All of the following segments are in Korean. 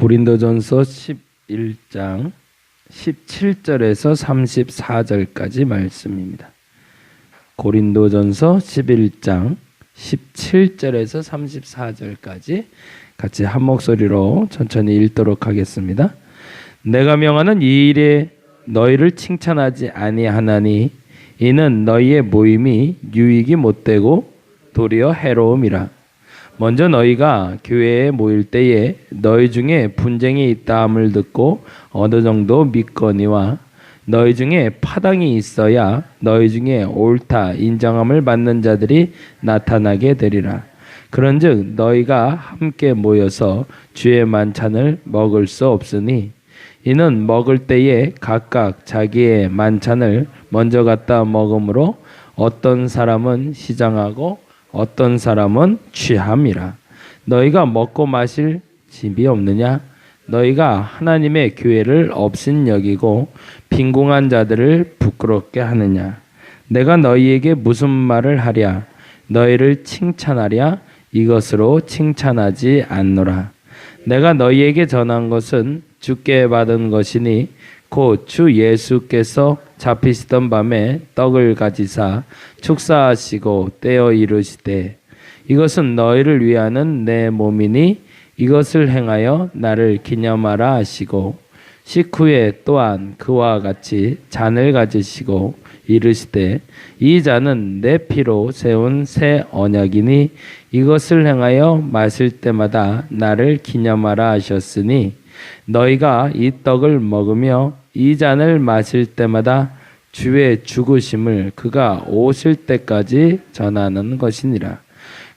고린도전서 11장 17절에서 34절까지 말씀입니다. 고린도전서 11장 17절에서 34절까지 같이 한 목소리로 천천히 읽도록 하겠습니다. 내가 명하는 이 일에 너희를 칭찬하지 아니하나니 이는 너희의 모임이 유익이 못되고 도리어 해로움이라. 먼저 너희가 교회에 모일 때에 너희 중에 분쟁이 있다함을 듣고 어느 정도 믿거니와 너희 중에 파당이 있어야 너희 중에 옳다 인정함을 받는 자들이 나타나게 되리라. 그런즉 너희가 함께 모여서 주의 만찬을 먹을 수 없으니 이는 먹을 때에 각각 자기의 만찬을 먼저 갖다 먹음으로 어떤 사람은 시장하고 어떤 사람은 취함이라. 너희가 먹고 마실 집이 없느냐? 너희가 하나님의 교회를 업신 여기고 빈궁한 자들을 부끄럽게 하느냐? 내가 너희에게 무슨 말을 하랴? 너희를 칭찬하랴? 이것으로 칭찬하지 않노라. 내가 너희에게 전한 것은 주께 받은 것이니 곧 주 예수께서 잡히시던 밤에 떡을 가지사 축사하시고 떼어 이르시되 이것은 너희를 위하는 내 몸이니 이것을 행하여 나를 기념하라 하시고 식후에 또한 그와 같이 잔을 가지시고 이르시되 이 잔은 내 피로 세운 새 언약이니 이것을 행하여 마실 때마다 나를 기념하라 하셨으니 너희가 이 떡을 먹으며 이 잔을 마실 때마다 주의 죽으심을 그가 오실 때까지 전하는 것이니라.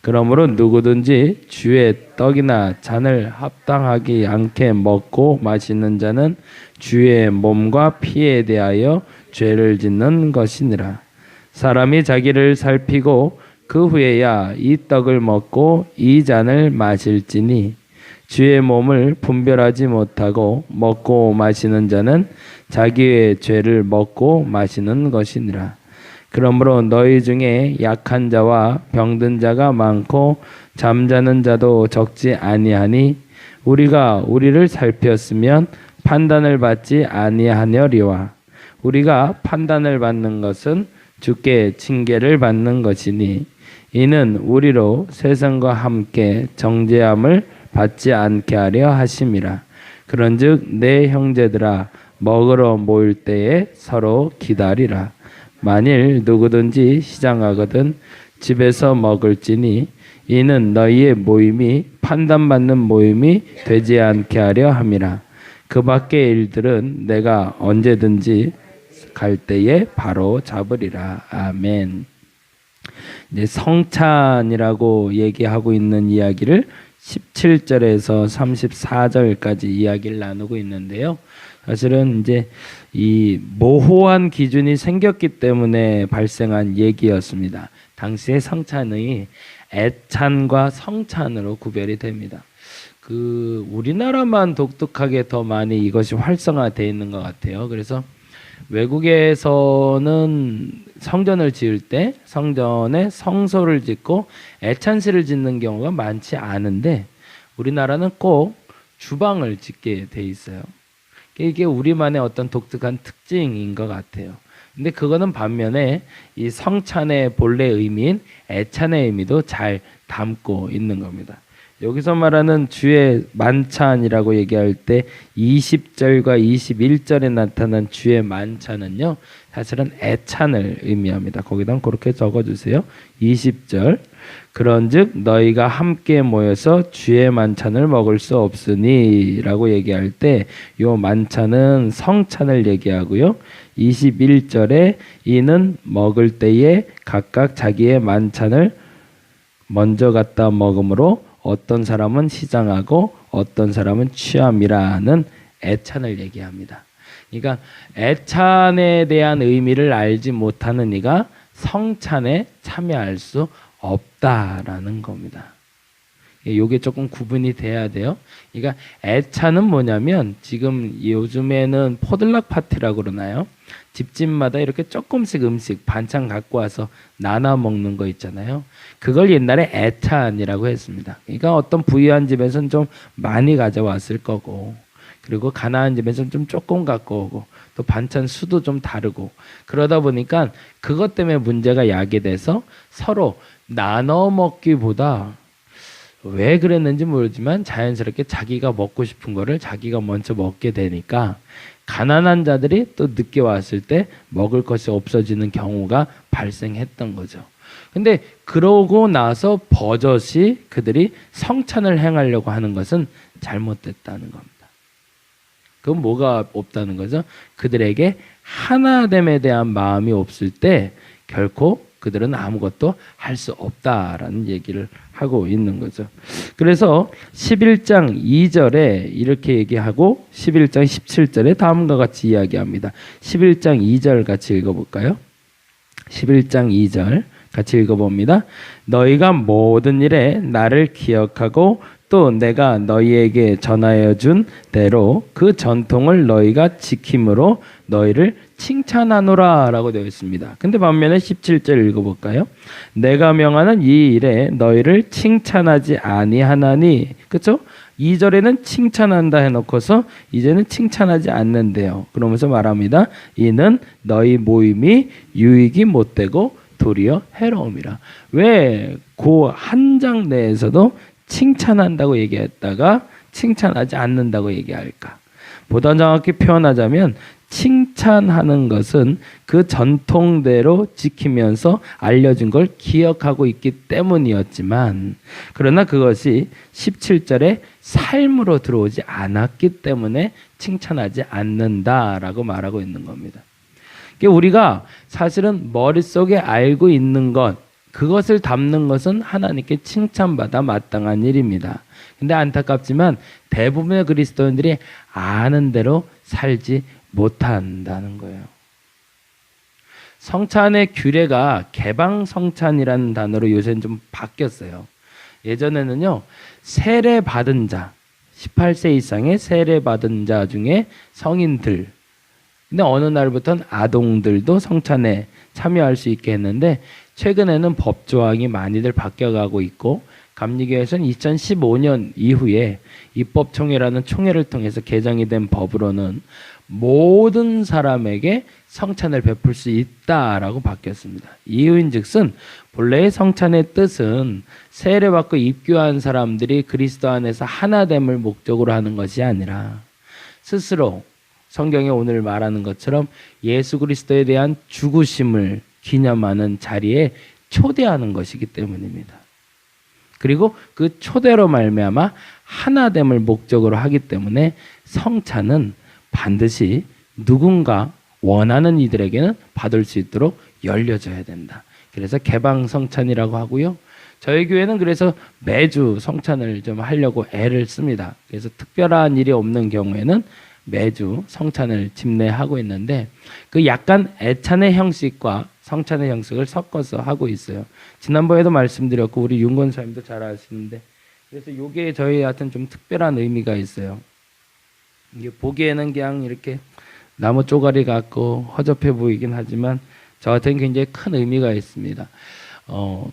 그러므로 누구든지 주의 떡이나 잔을 합당하지 않게 먹고 마시는 자는 주의 몸과 피에 대하여 죄를 짓는 것이니라. 사람이 자기를 살피고 그 후에야 이 떡을 먹고 이 잔을 마실지니 주의 몸을 분별하지 못하고 먹고 마시는 자는 자기의 죄를 먹고 마시는 것이니라. 그러므로 너희 중에 약한 자와 병든 자가 많고 잠자는 자도 적지 아니하니 우리가 우리를 살폈으면 판단을 받지 아니하려리와 우리가 판단을 받는 것은 주께 징계를 받는 것이니 이는 우리로 세상과 함께 정죄함을 받지 않게 하려 하심이라. 그런즉 내 형제들아 먹으러 모일 때에 서로 기다리라. 만일 누구든지 시장하거든 집에서 먹을지니 이는 너희의 모임이 판단받는 모임이 되지 않게 하려 함이라. 그 밖의 일들은 내가 언제든지 갈 때에 바로 잡으리라. 아멘. 이제 성찬이라고 얘기하고 있는 이야기를 17절에서 34절까지 이야기를 나누고 있는데요. 사실은 이제 이 모호한 기준이 생겼기 때문에 발생한 얘기였습니다. 당시의 성찬의 애찬과 성찬으로 구별이 됩니다. 우리나라만 독특하게 더 많이 이것이 활성화되어 있는 것 같아요. 그래서 외국에서는 성전을 지을 때 성전에 성소를 짓고 애찬시를 짓는 경우가 많지 않은데 우리나라는 꼭 주방을 짓게 돼 있어요. 이게 우리만의 어떤 독특한 특징인 것 같아요. 근데 그거는 반면에 이 성찬의 본래 의미인 애찬의 의미도 잘 담고 있는 겁니다. 여기서 말하는 주의 만찬이라고 얘기할 때 20절과 21절에 나타난 주의 만찬은요, 사실은 애찬을 의미합니다. 거기다 그렇게 적어주세요. 20절 그런즉 너희가 함께 모여서 주의 만찬을 먹을 수 없으니 라고 얘기할 때 이 만찬은 성찬을 얘기하고요. 21절에 이는 먹을 때에 각각 자기의 만찬을 먼저 갖다 먹음으로 어떤 사람은 시장하고 어떤 사람은 취함이라는 애찬을 얘기합니다. 그러니까 애찬에 대한 의미를 알지 못하는 이가 성찬에 참여할 수 없다라는 겁니다. 요게 조금 구분이 돼야 돼요. 그러니까 애차는 뭐냐면 지금 요즘에는 포들락 파티라고 그러나요? 집집마다 이렇게 조금씩 음식 반찬 갖고 와서 나눠 먹는 거 있잖아요. 그걸 옛날에 애찬이라고 했습니다. 그러니까 어떤 부유한 집에서는 좀 많이 가져왔을 거고, 그리고 가난한 집에서는 좀 조금 갖고 오고, 또 반찬 수도 좀 다르고, 그러다 보니까 그것 때문에 문제가 야기돼서 서로 나눠 먹기보다 왜 그랬는지 모르지만 자연스럽게 자기가 먹고 싶은 거를 자기가 먼저 먹게 되니까 가난한 자들이 또 늦게 왔을 때 먹을 것이 없어지는 경우가 발생했던 거죠. 근데 그러고 나서 버젓이 그들이 성찬을 행하려고 하는 것은 잘못됐다는 겁니다. 그건 뭐가 없다는 거죠? 그들에게 하나됨에 대한 마음이 없을 때 결코 그들은 아무것도 할 수 없다라는 얘기를 하고 있는 거죠. 그래서 11장 2절에 이렇게 얘기하고 11장 17절에 다음과 같이 이야기합니다. 11장 2절 같이 읽어볼까요? 11장 2절 같이 읽어봅니다. 너희가 모든 일에 나를 기억하고 또 내가 너희에게 전하여 준 대로 그 전통을 너희가 지킴으로 너희를 칭찬하노라 라고 되어 있습니다. 근데 반면에 17절 읽어볼까요? 내가 명하는 이 일에 너희를 칭찬하지 아니하나니, 그렇죠? 2절에는 칭찬한다 해놓고서 이제는 칭찬하지 않는데요. 그러면서 말합니다. 이는 너희 모임이 유익이 못되고 도리어 해로움이라. 왜 그 한 장 내에서도 칭찬한다고 얘기했다가 칭찬하지 않는다고 얘기할까? 보다 정확히 표현하자면 칭찬하는 것은 그 전통대로 지키면서 알려준 걸 기억하고 있기 때문이었지만, 그러나 그것이 17절에 삶으로 들어오지 않았기 때문에 칭찬하지 않는다라고 말하고 있는 겁니다. 우리가 사실은 머릿속에 알고 있는 것, 그것을 담는 것은 하나님께 칭찬받아 마땅한 일입니다. 근데 안타깝지만 대부분의 그리스도인들이 아는 대로 살지 못한다는 거예요. 성찬의 규례가 개방성찬이라는 단어로 요새는 좀 바뀌었어요. 예전에는요, 세례받은 자, 18세 이상의 세례받은 자 중에 성인들, 근데 어느 날부터는 아동들도 성찬에 참여할 수 있게 했는데, 최근에는 법 조항이 많이들 바뀌어가고 있고, 감리교에서는 2015년 이후에 입법총회라는 총회를 통해서 개정이 된 법으로는 모든 사람에게 성찬을 베풀 수 있다라고 바뀌었습니다. 이유인즉슨 본래의 성찬의 뜻은 세례받고 입교한 사람들이 그리스도 안에서 하나됨을 목적으로 하는 것이 아니라 스스로 성경에 오늘 말하는 것처럼 예수 그리스도에 대한 죽으심을 기념하는 자리에 초대하는 것이기 때문입니다. 그리고 그 초대로 말미암아 하나됨을 목적으로 하기 때문에 성찬은 반드시 누군가 원하는 이들에게는 받을 수 있도록 열려져야 된다. 그래서 개방 성찬이라고 하고요. 저희 교회는 그래서 매주 성찬을 좀 하려고 애를 씁니다. 그래서 특별한 일이 없는 경우에는 매주 성찬을 집례하고 있는데, 그 약간 애찬의 형식과 성찬의 형식을 섞어서 하고 있어요. 지난번에도 말씀드렸고 우리 윤 권사님도 잘 아시는데, 그래서 이게 저희한테는 좀 특별한 의미가 있어요. 이게 보기에는 그냥 이렇게 나무 쪼가리 같고 허접해 보이긴 하지만 저한테는 굉장히 큰 의미가 있습니다.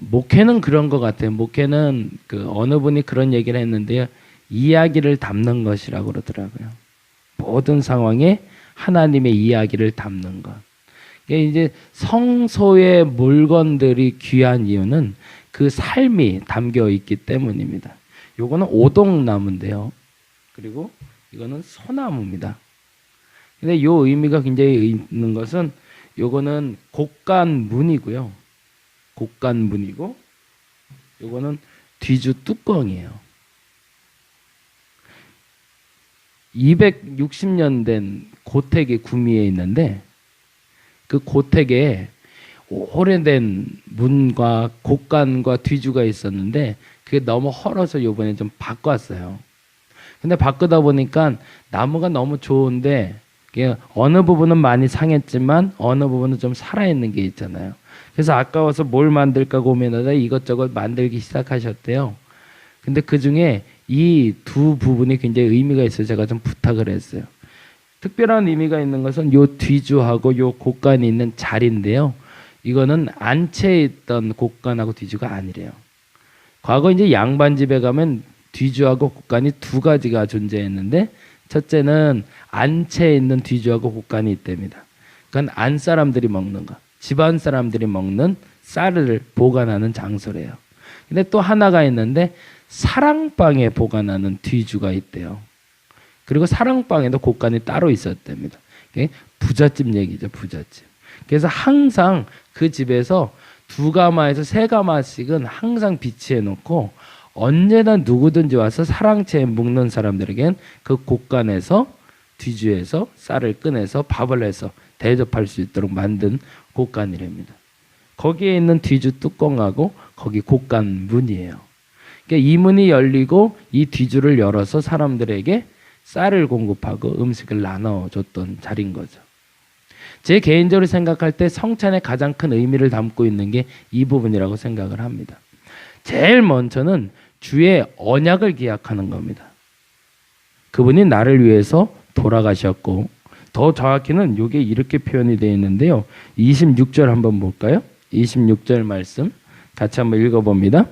목회는 그런 것 같아요. 목회는 그 어느 분이 그런 얘기를 했는데요, 이야기를 담는 것이라고 그러더라고요. 모든 상황에 하나님의 이야기를 담는 것. 이제 성소의 물건들이 귀한 이유는 그 삶이 담겨 있기 때문입니다. 요거는 오동나무인데요. 그리고 이거는 소나무입니다. 근데 요 의미가 굉장히 있는 것은 요거는 곡간문이고요. 곡간문이고 요거는 뒤주 뚜껑이에요. 260년 된 고택이 구미에 있는데, 그 고택에 오래된 문과 곡간과 뒤주가 있었는데 그게 너무 헐어서 요번에 좀 바꿨어요. 근데 바꾸다 보니까 나무가 너무 좋은데 어느 부분은 많이 상했지만 어느 부분은 좀 살아있는 게 있잖아요. 그래서 아까워서 뭘 만들까 고민하다 이것저것 만들기 시작하셨대요. 근데 그 중에 이 두 부분이 굉장히 의미가 있어서 제가 좀 부탁을 했어요. 특별한 의미가 있는 것은 요 뒤주하고 요 곡간이 있는 자리인데요. 이거는 안채에 있던 곡간하고 뒤주가 아니래요. 과거 이제 양반집에 가면 뒤주하고 곡간이 두 가지가 존재했는데, 첫째는 안채에 있는 뒤주하고 곡간이 있답니다. 그건 안 사람들이 먹는 거, 집안 사람들이 먹는 쌀을 보관하는 장소래요. 근데 또 하나가 있는데 사랑방에 보관하는 뒤주가 있대요. 그리고 사랑방에도 곡간이 따로 있었답니다. 부잣집 얘기죠, 부잣집. 그래서 항상 그 집에서 2가마에서 3가마씩은 항상 비치해 놓고 언제나 누구든지 와서 사랑채에 묵는 사람들에겐 그 곡간에서 뒤주에서 쌀을 꺼내서 밥을 해서 대접할 수 있도록 만든 곡간이랍니다. 거기에 있는 뒤주 뚜껑하고 거기 곡간 문이에요. 그러니까 이 문이 열리고 이 뒤주를 열어서 사람들에게 쌀을 공급하고 음식을 나눠줬던 자리인 거죠. 제 개인적으로 생각할 때 성찬의 가장 큰 의미를 담고 있는 게 이 부분이라고 생각을 합니다. 제일 먼저는 주의 언약을 기약하는 겁니다. 그분이 나를 위해서 돌아가셨고, 더 정확히는 이게 이렇게 표현이 되어 있는데요. 26절 한번 볼까요? 26절 말씀 같이 한번 읽어봅니다.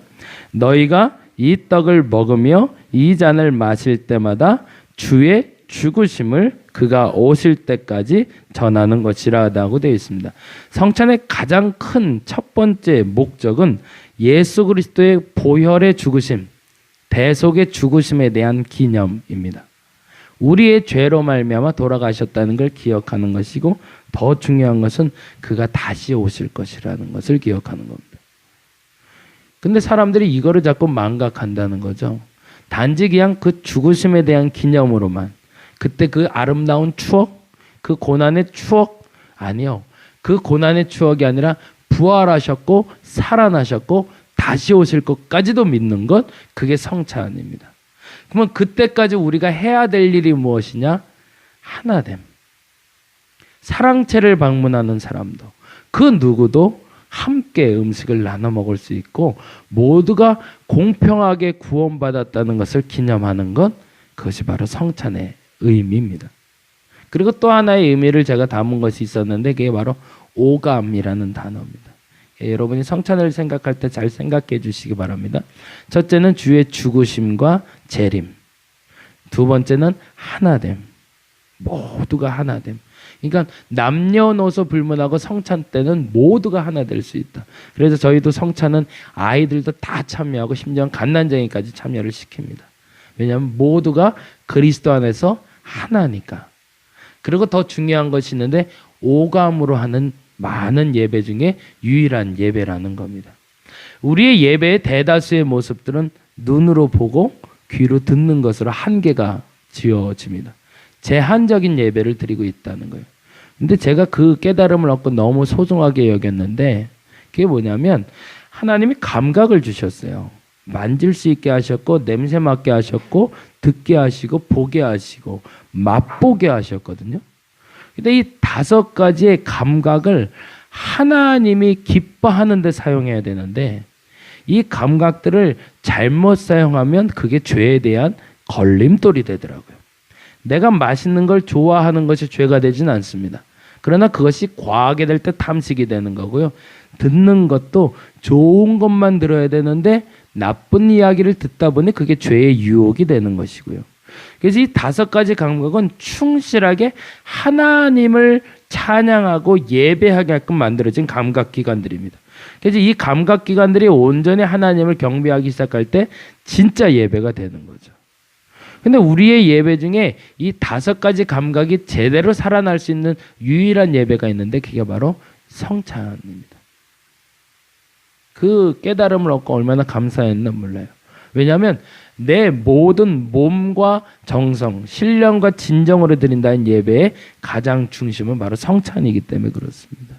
너희가 이 떡을 먹으며 이 잔을 마실 때마다 주의 죽으심을 그가 오실 때까지 전하는 것이라고 되어 있습니다. 성찬의 가장 큰 첫 번째 목적은 예수 그리스도의 보혈의 죽으심, 대속의 죽으심에 대한 기념입니다. 우리의 죄로 말미암아 돌아가셨다는 걸 기억하는 것이고, 더 중요한 것은 그가 다시 오실 것이라는 것을 기억하는 겁니다. 근데 사람들이 이거를 자꾸 망각한다는 거죠. 단지 그냥 그 죽으심에 대한 기념으로만, 그때 그 아름다운 추억, 그 고난의 추억, 아니요. 그 고난의 추억이 아니라 부활하셨고 살아나셨고 다시 오실 것까지도 믿는 것, 그게 성찬입니다. 그러면 그때까지 우리가 해야 될 일이 무엇이냐? 하나됨. 사랑채를 방문하는 사람도, 그 누구도 함께 음식을 나눠 먹을 수 있고 모두가 공평하게 구원받았다는 것을 기념하는 것, 그것이 바로 성찬의 의미입니다. 그리고 또 하나의 의미를 제가 담은 것이 있었는데 그게 바로 오감이라는 단어입니다. 여러분이 성찬을 생각할 때 잘 생각해 주시기 바랍니다. 첫째는 주의 죽으심과 재림, 두 번째는 하나됨, 모두가 하나됨. 그러니까 남녀노소 불문하고 성찬 때는 모두가 하나 될 수 있다. 그래서 저희도 성찬은 아이들도 다 참여하고 심지어 갓난쟁이까지 참여를 시킵니다. 왜냐하면 모두가 그리스도 안에서 하나니까. 그리고 더 중요한 것이 있는데, 오감으로 하는 많은 예배 중에 유일한 예배라는 겁니다. 우리의 예배의 대다수의 모습들은 눈으로 보고 귀로 듣는 것으로 한계가 지어집니다. 제한적인 예배를 드리고 있다는 거예요. 근데 제가 그 깨달음을 얻고 너무 소중하게 여겼는데, 그게 뭐냐면 하나님이 감각을 주셨어요. 만질 수 있게 하셨고, 냄새 맡게 하셨고, 듣게 하시고, 보게 하시고, 맛보게 하셨거든요. 근데 이 5가지의 감각을 하나님이 기뻐하는 데 사용해야 되는데, 이 감각들을 잘못 사용하면 그게 죄에 대한 걸림돌이 되더라고요. 내가 맛있는 걸 좋아하는 것이 죄가 되지는 않습니다. 그러나 그것이 과하게 될 때 탐식이 되는 거고요. 듣는 것도 좋은 것만 들어야 되는데 나쁜 이야기를 듣다 보니 그게 죄의 유혹이 되는 것이고요. 그래서 이 5가지 감각은 충실하게 하나님을 찬양하고 예배하게끔 만들어진 감각기관들입니다. 그래서 이 감각기관들이 온전히 하나님을 경배하기 시작할 때 진짜 예배가 되는 거죠. 근데 우리의 예배 중에 이 5가지 감각이 제대로 살아날 수 있는 유일한 예배가 있는데 그게 바로 성찬입니다. 그 깨달음을 얻고 얼마나 감사했나 몰라요. 왜냐하면 내 모든 몸과 정성, 신령과 진정으로 드린다는 예배의 가장 중심은 바로 성찬이기 때문에 그렇습니다.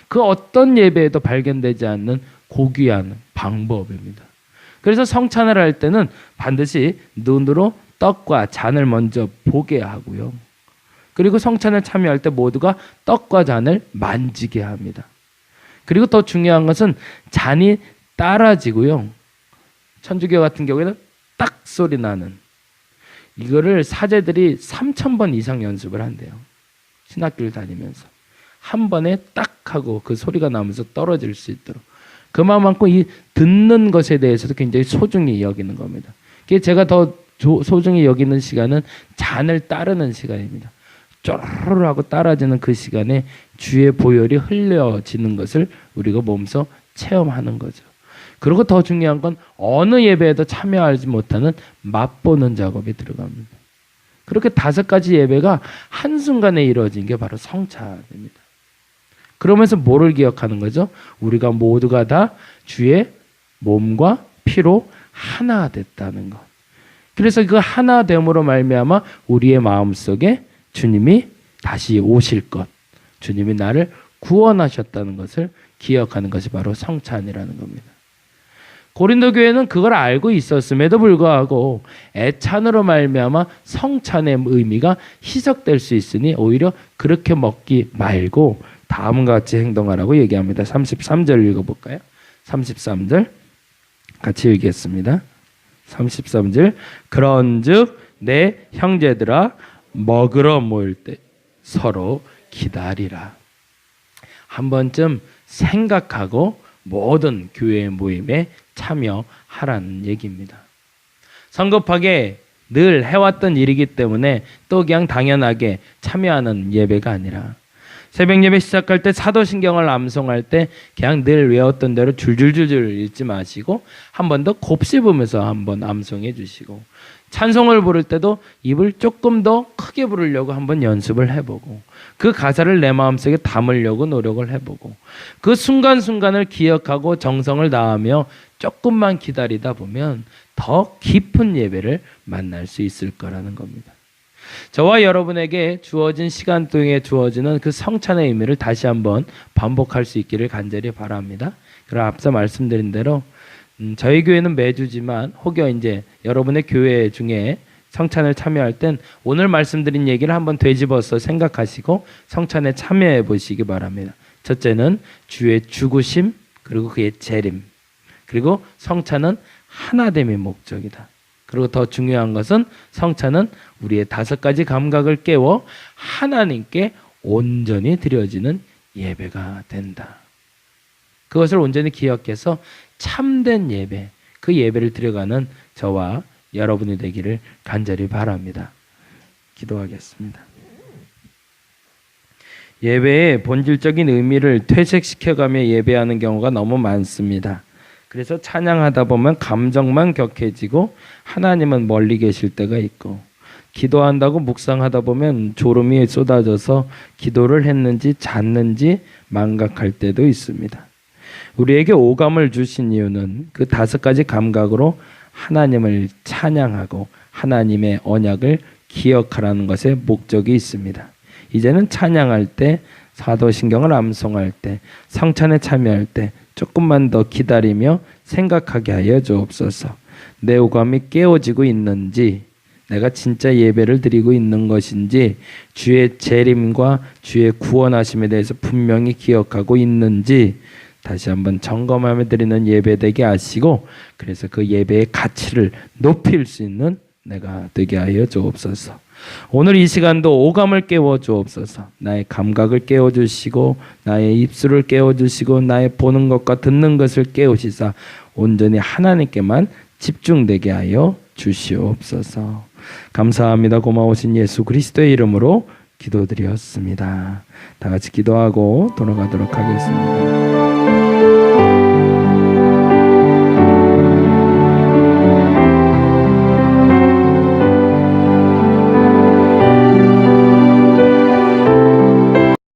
그 어떤 예배에도 발견되지 않는 고귀한 방법입니다. 그래서 성찬을 할 때는 반드시 눈으로 떡과 잔을 먼저 보게 하고요. 그리고 성찬을 참여할 때 모두가 떡과 잔을 만지게 합니다. 그리고 더 중요한 것은 잔이 따라지고요. 천주교 같은 경우에는 딱 소리 나는, 이거를 사제들이 3,000번 이상 연습을 한대요. 신학교를 다니면서 한 번에 딱 하고 그 소리가 나면서 떨어질 수 있도록, 그만큼 이 듣는 것에 대해서도 굉장히 소중히 여기는 겁니다. 제가 더 소중히 여기는 시간은 잔을 따르는 시간입니다. 쪼르르 하고 따라지는 그 시간에 주의 보혈이 흘려지는 것을 우리가 몸소 체험하는 거죠. 그리고 더 중요한 건 어느 예배에도 참여하지 못하는 맛보는 작업이 들어갑니다. 그렇게 5가지 예배가 한순간에 이루어진 게 바로 성찬입니다. 그러면서 뭐를 기억하는 거죠? 우리가 모두가 다 주의 몸과 피로 하나 됐다는 것. 그래서 그 하나됨으로 말미암아 우리의 마음속에 주님이 다시 오실 것, 주님이 나를 구원하셨다는 것을 기억하는 것이 바로 성찬이라는 겁니다. 고린도 교회는 그걸 알고 있었음에도 불구하고 애찬으로 말미암아 성찬의 의미가 희석될 수 있으니 오히려 그렇게 먹기 말고 다음과 같이 행동하라고 얘기합니다. 33절 읽어볼까요? 33절 같이 읽겠습니다. 33절 그런즉 내 형제들아 먹으러 모일 때 서로 기다리라. 한 번쯤 생각하고 모든 교회 모임에 참여하라는 얘기입니다. 성급하게 늘 해왔던 일이기 때문에 또 그냥 당연하게 참여하는 예배가 아니라, 새벽 예배 시작할 때 사도신경을 암송할 때 그냥 늘 외웠던 대로 줄줄줄줄 읽지 마시고 한 번 더 곱씹으면서 한번 암송해 주시고, 찬송을 부를 때도 입을 조금 더 크게 부르려고 한번 연습을 해보고, 그 가사를 내 마음속에 담으려고 노력을 해보고, 그 순간순간을 기억하고 정성을 다하며 조금만 기다리다 보면 더 깊은 예배를 만날 수 있을 거라는 겁니다. 저와 여러분에게 주어진 시간 동에 주어지는 그 성찬의 의미를 다시 한번 반복할 수 있기를 간절히 바랍니다. 그럼 앞서 말씀드린 대로 저희 교회는 매주지만 혹여 이제 여러분의 교회 중에 성찬을 참여할 땐 오늘 말씀드린 얘기를 한번 되짚어서 생각하시고 성찬에 참여해 보시기 바랍니다. 첫째는 주의 죽으심, 그리고 그의 재림, 그리고 성찬은 하나됨의 목적이다. 그리고 더 중요한 것은 성찬은 우리의 5가지 감각을 깨워 하나님께 온전히 드려지는 예배가 된다. 그것을 온전히 기억해서 참된 예배, 그 예배를 드려가는 저와 여러분이 되기를 간절히 바랍니다. 기도하겠습니다. 예배의 본질적인 의미를 퇴색시켜가며 예배하는 경우가 너무 많습니다. 그래서 찬양하다 보면 감정만 격해지고 하나님은 멀리 계실 때가 있고, 기도한다고 묵상하다 보면 졸음이 쏟아져서 기도를 했는지 잤는지 망각할 때도 있습니다. 우리에게 오감을 주신 이유는 그 5가지 감각으로 하나님을 찬양하고 하나님의 언약을 기억하라는 것에 목적이 있습니다. 이제는 찬양할 때, 사도신경을 암송할 때, 성찬에 참여할 때 조금만 더 기다리며 생각하게 하여 주옵소서. 내 오감이 깨어지고 있는지, 내가 진짜 예배를 드리고 있는 것인지, 주의 재림과 주의 구원하심에 대해서 분명히 기억하고 있는지 다시 한번 점검하며 드리는 예배 되게 하시고, 그래서 그 예배의 가치를 높일 수 있는 내가 되게 하여 주옵소서. 오늘 이 시간도 오감을 깨워 주옵소서. 나의 감각을 깨워 주시고, 나의 입술을 깨워 주시고, 나의 보는 것과 듣는 것을 깨우시사 온전히 하나님께만 집중되게 하여 주시옵소서. 감사합니다. 고마우신 예수 그리스도의 이름으로 기도드렸습니다. 다 같이 기도하고 돌아가도록 하겠습니다.